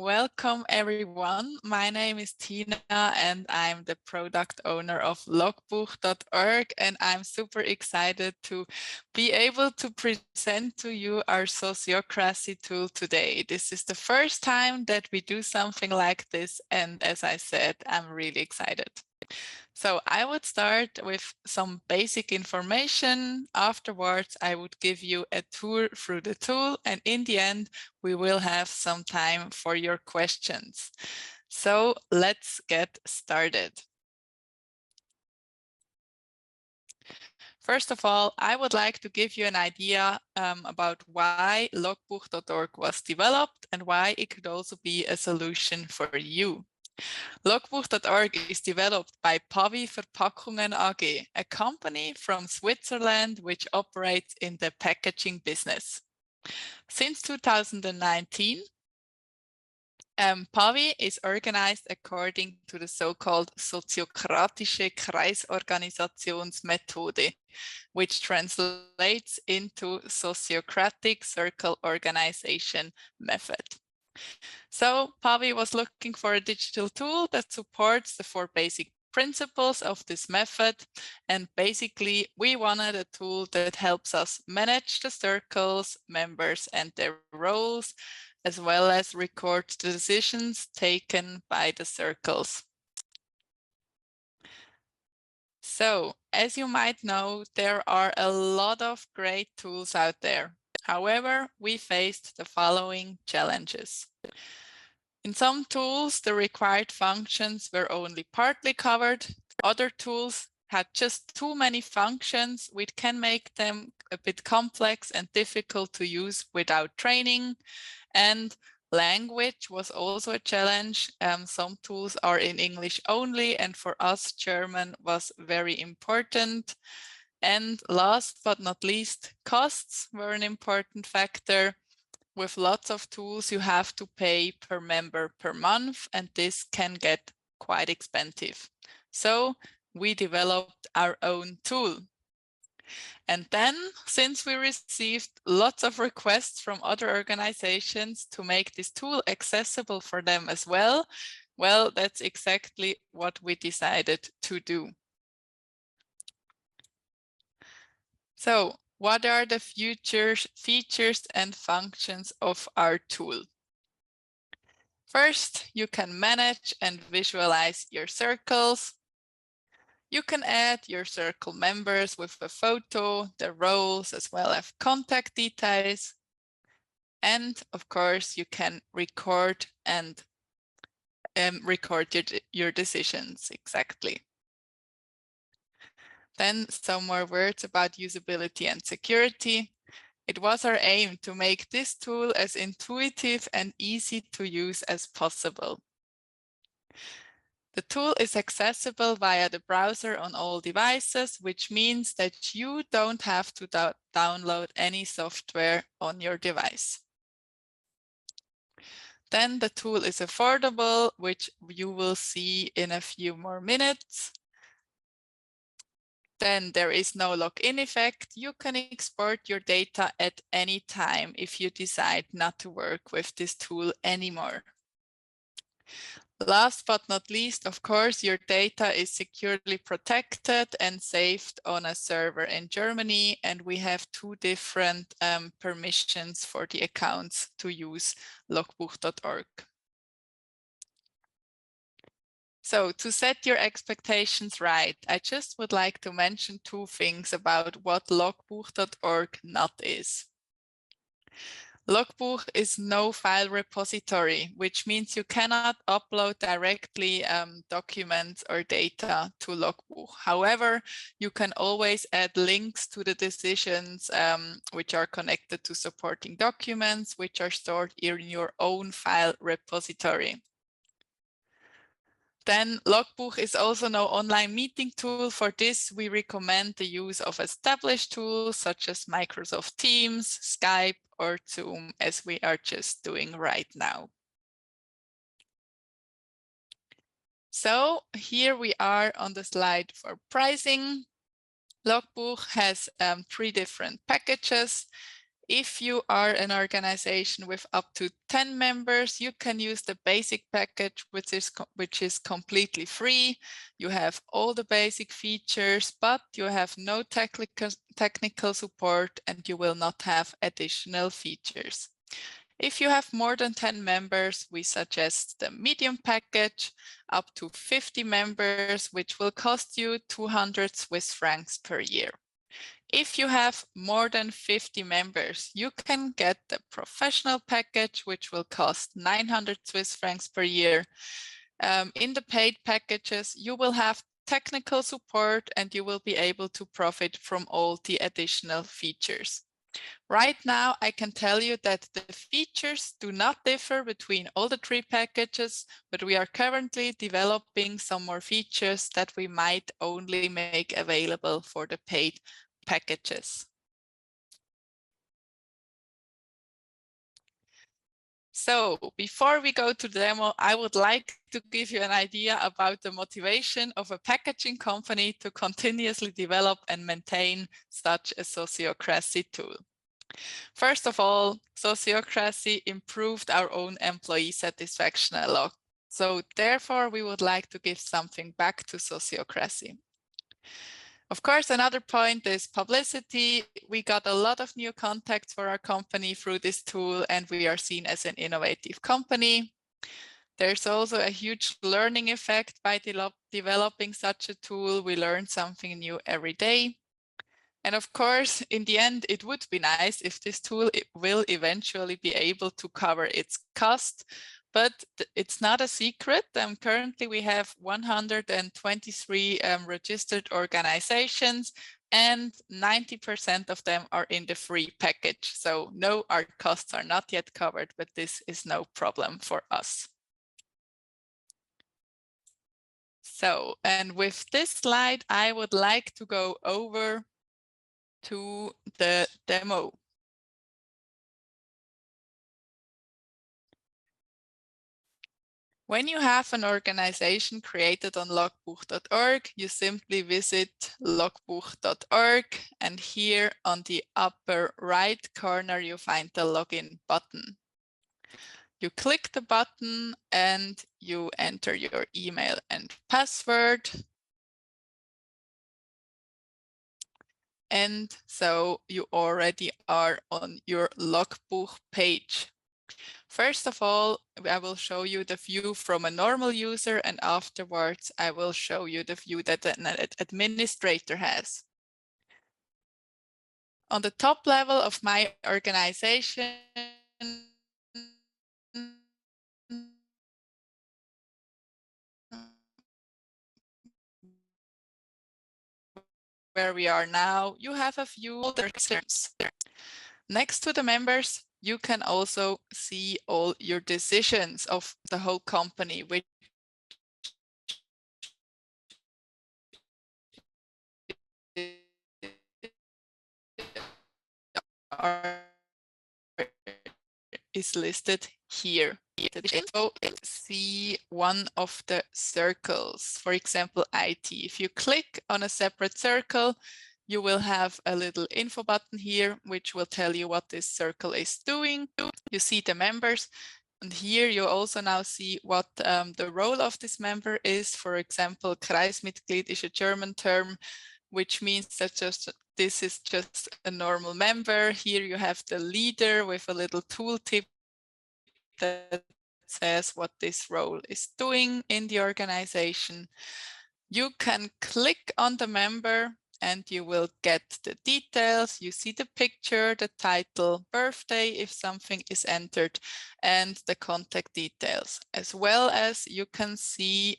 Welcome everyone. My name is Tina and I'm the product owner of Logbuch.org, and I'm super excited to be able to present to you our Sociocracy tool today. This is the first time that we do something like this, and as I said, I'm really excited. So I would start with some basic information. Afterwards, I would give you a tour through the tool, and in the end, we will have some time for your questions. So let's get started. First of all, I would like to give you an idea about why Logbuch.org was developed and why it could also be a solution for you. Logbuch.org is developed by Pavi Verpackungen AG, a company from Switzerland which operates in the packaging business. Since 2019, Pavi is organized according to the so-called sociocratische Kreisorganisationsmethode, which translates into sociocratic circle organization method. So Pavi was looking for a digital tool that supports the 4 basic principles of this method. And basically, we wanted a tool that helps us manage the circles, members, and their roles, as well as record the decisions taken by the circles. So, as you might know, there are a lot of great tools out there. However, we faced the following challenges. In some tools, the required functions were only partly covered. Other tools had just too many functions, which can make them a bit complex and difficult to use without training. And language was also a challenge. Some tools are in English only, and for us, German was very important. And last but not least, costs were an important factor. With lots of tools, you have to pay per member per month, and this can get quite expensive. So we developed our own tool. And then, since we received lots of requests from other organizations to make this tool accessible for them as well, that's exactly what we decided to do. So, what are the features and functions of our tool? First, you can manage and visualize your circles. You can add your circle members with a photo, their roles, as well as contact details. And of course, you can record and record your decisions exactly. Then some more words about usability and security. It was our aim to make this tool as intuitive and easy to use as possible. The tool is accessible via the browser on all devices, which means that you don't have to download any software on your device. Then the tool is affordable, which you will see in a few more minutes. Then there is no lock-in effect. You can export your data at any time if you decide not to work with this tool anymore. Last but not least, of course, your data is securely protected and saved on a server in Germany, and we have 2 different permissions for the accounts to use Logbuch.org. So to set your expectations right, I just would like to mention 2 things about what Logbuch.org not is. Logbuch is no file repository, which means you cannot upload directly documents or data to Logbuch. However, you can always add links to the decisions which are connected to supporting documents, which are stored in your own file repository. Then Logbuch is also no online meeting tool. For this, we recommend the use of established tools such as Microsoft Teams, Skype, or Zoom, as we are just doing right now. So here we are on the slide for pricing. Logbuch has 3 different packages. If you are an organization with up to 10 members, you can use the basic package, which is completely free. You have all the basic features, but you have no technical support and you will not have additional features. If you have more than 10 members, we suggest the medium package up to 50 members, which will cost you 200 Swiss francs per year. If you have more than 50 members, you can get the professional package, which will cost 900 Swiss francs per year. In the paid packages, you will have technical support and you will be able to profit from all the additional features. Right now, I can tell you that the features do not differ between all the three packages, but we are currently developing some more features that we might only make available for the paid packages. So before we go to the demo, I would like to give you an idea about the motivation of a packaging company to continuously develop and maintain such a sociocracy tool. First of all, Sociocracy improved our own employee satisfaction a lot. So therefore, we would like to give something back to Sociocracy. Of course, another point is publicity. We got a lot of new contacts for our company through this tool, and we are seen as an innovative company. There's also a huge learning effect by developing such a tool. We learn something new every day. And of course, in the end, it would be nice if this tool will eventually be able to cover its cost, but it's not a secret. Currently, we have 123 registered organizations and 90% of them are in the free package. So no, our costs are not yet covered, but this is no problem for us. So, and with this slide, I would like to go over to the demo. When you have an organization created on logbuch.org, you simply visit logbuch.org, and here on the upper right corner, you find the login button. You click the button and you enter your email and password. And so you already are on your Logbuch page. First of all, I will show you the view from a normal user, and afterwards I will show you the view that an administrator has. On the top level of my organization, where we are now, you have a view of the concerns. Next to the members, you can also see all your decisions of the whole company, which is listed here. So see one of the circles, for example, IT. If you click on a separate circle, you will have a little info button here, which will tell you what this circle is doing. You see the members. And here you also now see what the role of this member is. For example, Kreismitglied is a German term, which means that this is just a normal member. Here you have the leader with a little tooltip that says what this role is doing in the organization. You can click on the member and you will get the details. You see the picture, the title, birthday if something is entered, and the contact details, as well as you can see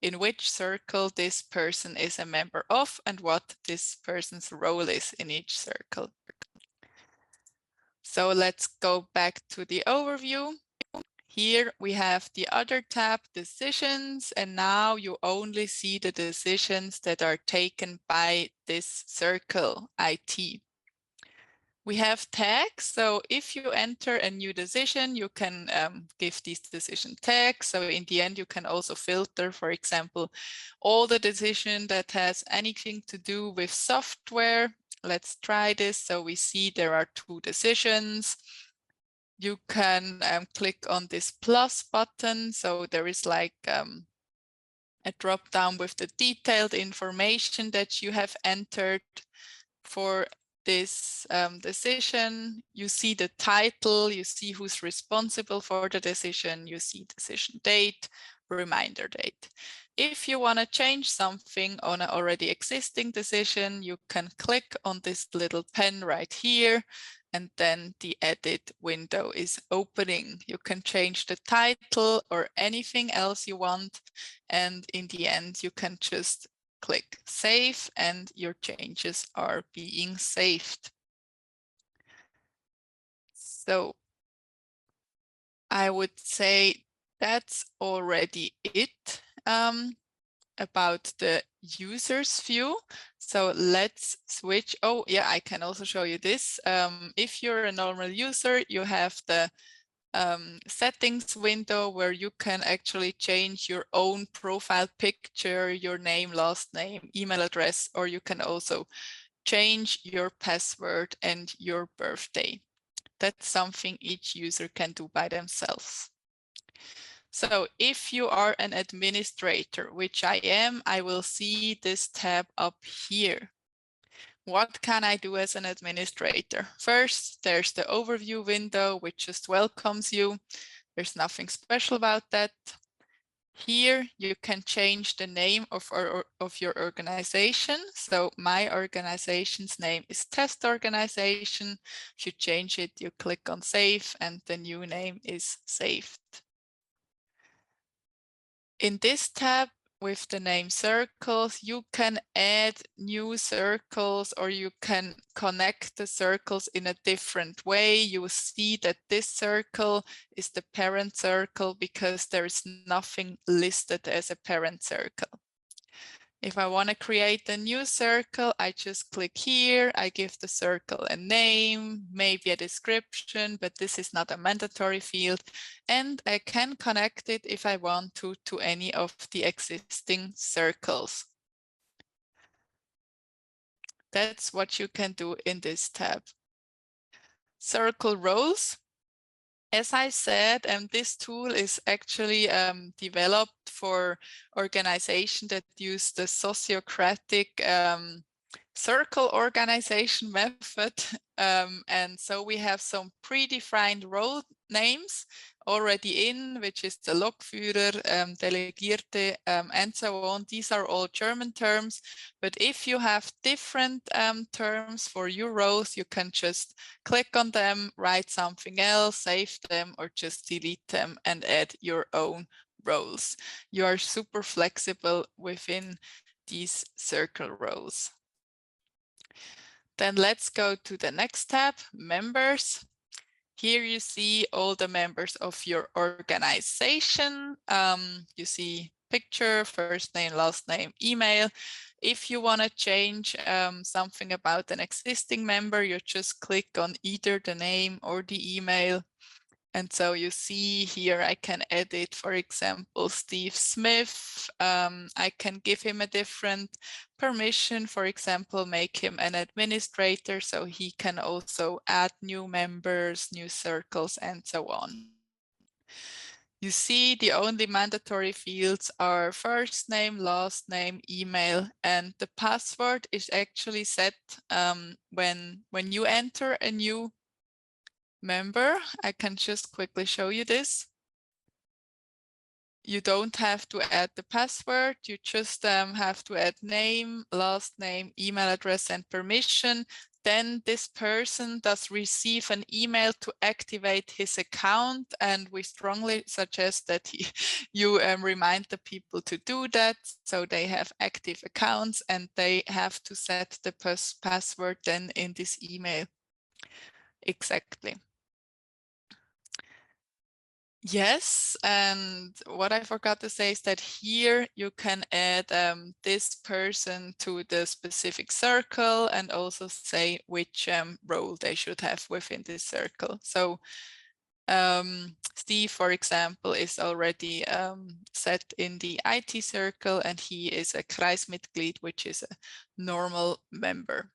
in which circle this person is a member of and what this person's role is in each circle. So let's go back to the overview. Here we have the other tab, decisions, and now you only see the decisions that are taken by this circle, IT. We have tags, so if you enter a new decision, you can give these decision tags. So in the end, you can also filter, for example, all the decision that has anything to do with software, Let's try this. So we see there are 2 decisions. You can click on this plus button. So there is like a drop down with the detailed information that you have entered for this decision. You see the title, you see who's responsible for the decision, you see decision date, reminder date. If you want to change something on an already existing decision, you can click on this little pen right here, and then the edit window is opening. You can change the title or anything else you want, and in the end you can just click save and your changes are being saved. So I would say that's already it about the user's view. So let's switch. Oh yeah, I can also show you this. If you're a normal user, you have the settings window where you can actually change your own profile picture, your name, last name, email address, or you can also change your password and your birthday. That's something each user can do by themselves. So if you are an administrator, which I am, I will see this tab up here. What can I do as an administrator? First, there's the overview window, which just welcomes you. There's nothing special about that. Here you can change the name of your organization. So my organization's name is Test Organization. If you change it, you click on Save and the new name is saved. In this tab with the name circles, you can add new circles or you can connect the circles in a different way. You will see that this circle is the parent circle because there is nothing listed as a parent circle. If I want to create a new circle, I just click here. I give the circle a name, maybe a description, but this is not a mandatory field. And I can connect it if I want to any of the existing circles. That's what you can do in this tab. Circle roles. As I said, this tool is actually developed for organizations that use the sociocratic circle organization method. And so we have some predefined role names already in, which is the Logbuch, Delegierte, and so on. These are all German terms. But if you have different terms for your roles, you can just click on them, write something else, save them, or just delete them and add your own roles. You are super flexible within these circle roles. Then let's go to the next tab, members. Here you see all the members of your organization. You see picture, first name, last name, email. If you want to change something about an existing member, you just click on either the name or the email. And so you see here, I can edit, for example, Steve Smith. I can give him a different permission, for example, make him an administrator so he can also add new members, new circles, and so on. You see the only mandatory fields are first name, last name, email, and the password is actually set when you enter a new member. I can just quickly show you this. You don't have to add the password. You just have to add name, last name, email address, and permission. Then this person does receive an email to activate his account. And we strongly suggest that you remind the people to do that. So they have active accounts and they have to set the password then in this email. Exactly. Yes, and what I forgot to say is that here you can add this person to the specific circle and also say which role they should have within this circle. So Steve, for example, is already set in the IT circle and he is a Kreismitglied, which is a normal member.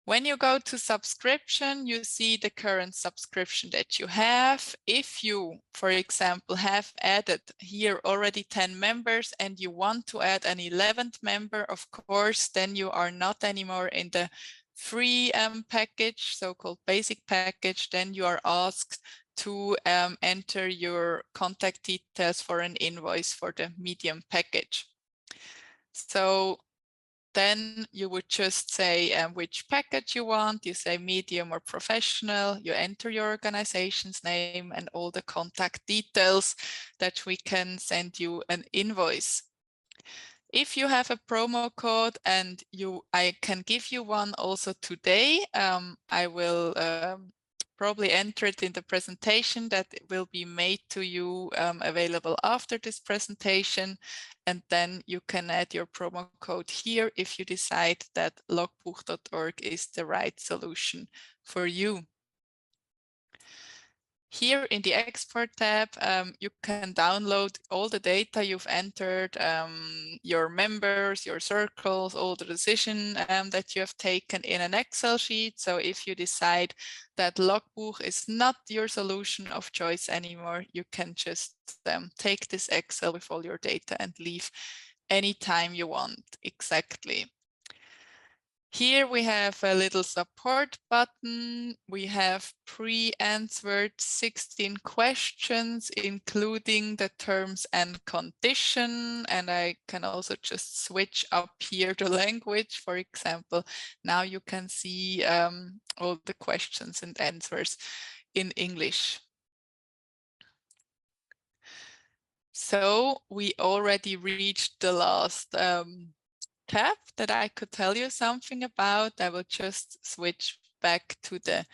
When you go to subscription, you see the current subscription that you have. If you, for example, have added here already 10 members and you want to add an 11th member, of course, then you are not anymore in the free package, so-called basic package. Then you are asked to enter your contact details for an invoice for the medium package. So then you would just say which package you want. You say medium or professional. You enter your organization's name and all the contact details that we can send you an invoice. If you have a promo code and I can give you one also today, I will probably enter it in the presentation that will be made to you available after this presentation. And then you can add your promo code here if you decide that logbuch.org is the right solution for you. Here in the export tab, you can download all the data you've entered, your members, your circles, all the decision that you have taken in an Excel sheet. So if you decide that Logbuch is not your solution of choice anymore, you can just take this Excel with all your data and leave anytime you want. Exactly. Here we have a little support button. We have pre-answered 16 questions, including the terms and condition. And I can also just switch up here the language. For example, now you can see all the questions and answers in English. So we already reached the last tab that I could tell you something about. I will just switch back to the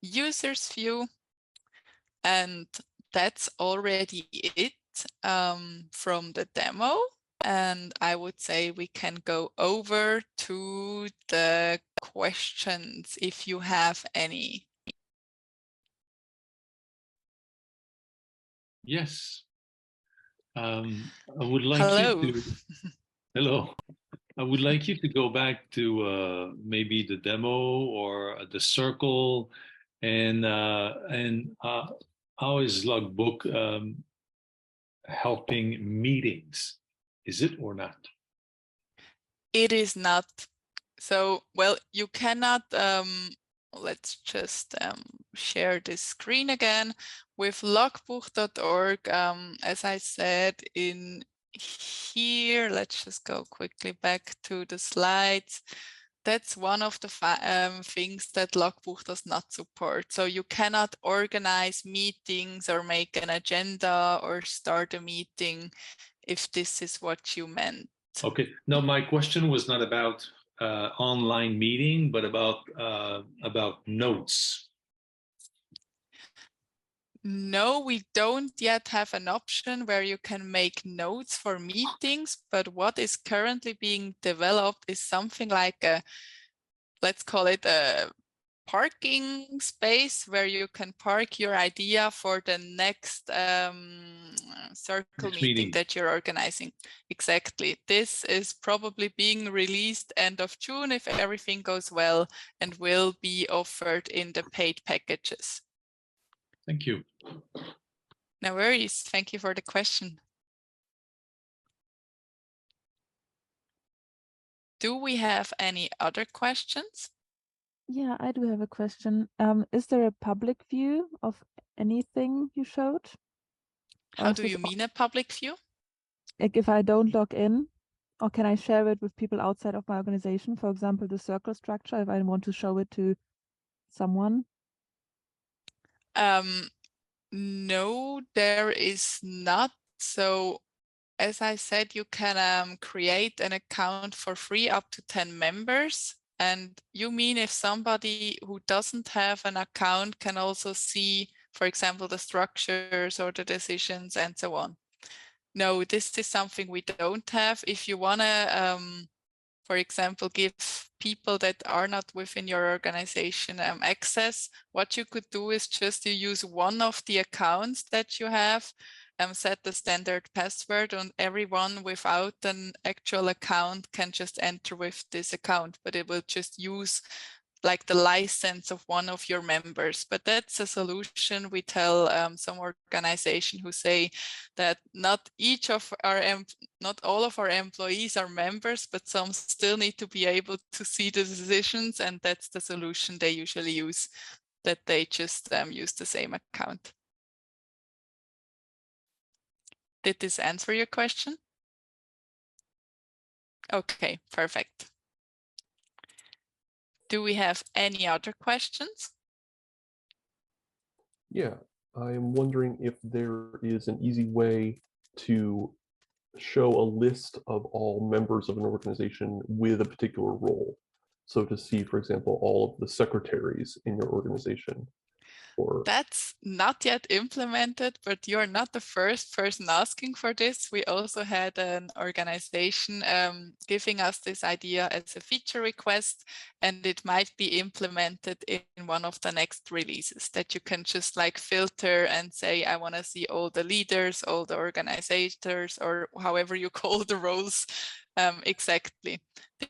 users view, and that's already it from the demo. And I would say we can go over to the questions if you have any. Yes. I would like Hello. you to, hello. I would like you to go back to maybe the demo or the circle, and how is Logbook helping meetings? Is it or not? It is not. So, well, you cannot, let's just share this screen again. With logbuch.org, as I said in here, let's just go quickly back to the slides. That's one of the things that Logbuch does not support. So you cannot organize meetings or make an agenda or start a meeting if this is what you meant. Okay. No, my question was not about online meeting, but about notes. No, we don't yet have an option where you can make notes for meetings, but what is currently being developed is something like a, let's call it a parking space where you can park your idea for the next circle meeting that you're organizing. Exactly. This is probably being released end of June if everything goes well, and will be offered in the paid packages. Thank you. No worries. Thank you for the question. Do we have any other questions? Yeah, I do have a question. Is there a public view of anything you showed? How do you mean a public view? Like if I don't log in, or can I share it with people outside of my organization? For example, the circle structure, if I want to show it to someone? No, there is not. So as I said, you can create an account for free up to 10 members. And you mean if somebody who doesn't have an account can also see, for example, the structures or the decisions and so on? No, this is something we don't have. If you want to, for example, give people that are not within your organization access, what you could do is just you use one of the accounts that you have, set the standard password, and everyone without an actual account can just enter with this account, but it will just use like the license of one of your members. But that's a solution we tell some organization who say that not all of our employees are members, but some still need to be able to see the decisions, and that's the solution they usually use, that they just use the same account. Did this answer your question? Okay, perfect. Do we have any other questions? Yeah, I'm wondering if there is an easy way to show a list of all members of an organization with a particular role. So to see, for example, all of the secretaries in your organization. Or that's not yet implemented, but you're not the first person asking for this. We also had an organization giving us this idea as a feature request, and it might be implemented in one of the next releases, that you can just like filter and say, I want to see all the leaders, all the organizers, or however you call the roles exactly.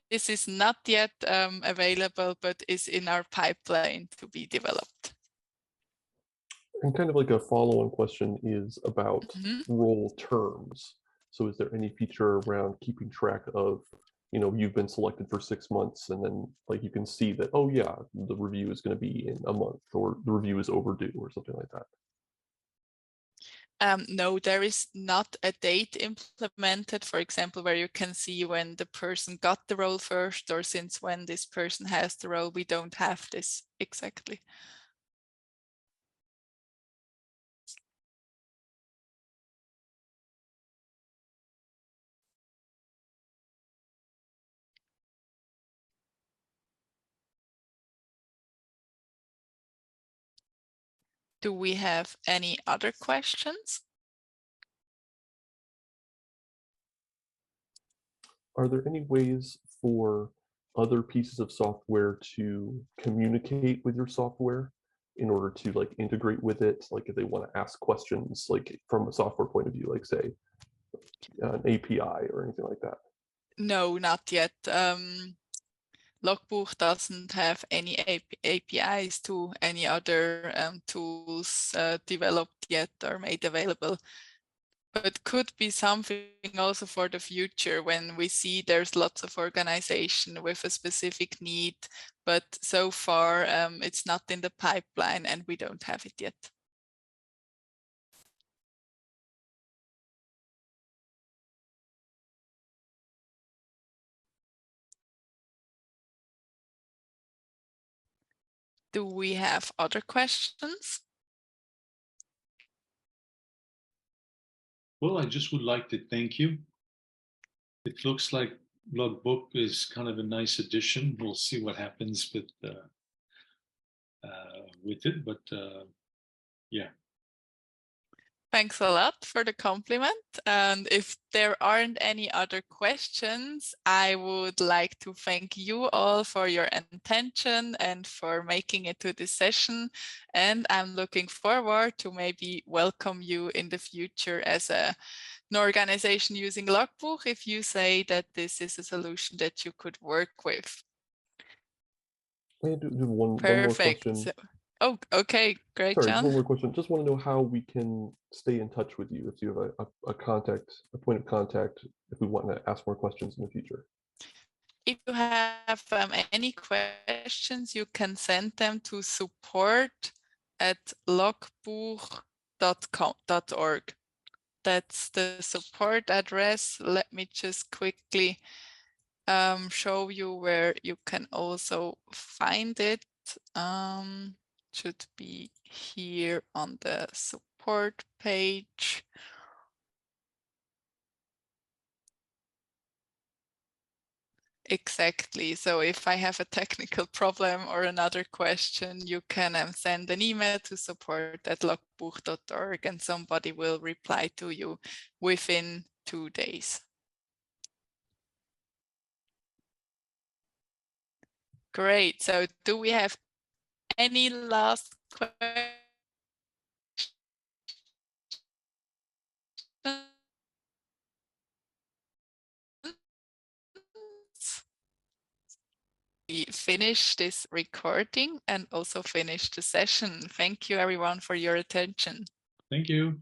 This is not yet available, but is in our pipeline to be developed. And kind of like a follow-on question is about role terms. So is there any feature around keeping track of, you know, you've been selected for 6 months, and then like you can see that, oh yeah, the review is going to be in a month, or the review is overdue, or something like that? No, there is not a date implemented, for example, where you can see when the person got the role first, or since when this person has the role. We don't have this exactly. Do we have any other questions? Are there any ways for other pieces of software to communicate with your software in order to like integrate with it? Like if they want to ask questions, like from a software point of view, like say an API or anything like that? No, not yet. Logbuch doesn't have any APIs to any other tools developed yet or made available. But could be something also for the future when we see there's lots of organization with a specific need, but so far it's not in the pipeline and we don't have it yet. Do we have other questions? Well, I just would like to thank you. It looks like Logbuch is kind of a nice addition. We'll see what happens with it, but yeah. Thanks a lot for the compliment. And if there aren't any other questions, I would like to thank you all for your attention and for making it to this session. And I'm looking forward to maybe welcome you in the future as an organization using Logbuch if you say that this is a solution that you could work with. I do one more Perfect. question. Oh, okay, great, Sorry, just one John. more question. Just want to know how we can stay in touch with you if you have a point of contact, if we want to ask more questions in the future. If you have any questions, you can send them to support@logbuch.org. That's the support address. Let me just quickly show you where you can also find it. Should be here on the support page. Exactly. So if I have a technical problem or another question, you can send an email to support@logbuch.org and somebody will reply to you within 2 days. Great. So do we have any last questions? we finish this recording and also finish the session. Thank you everyone for your attention. Thank you.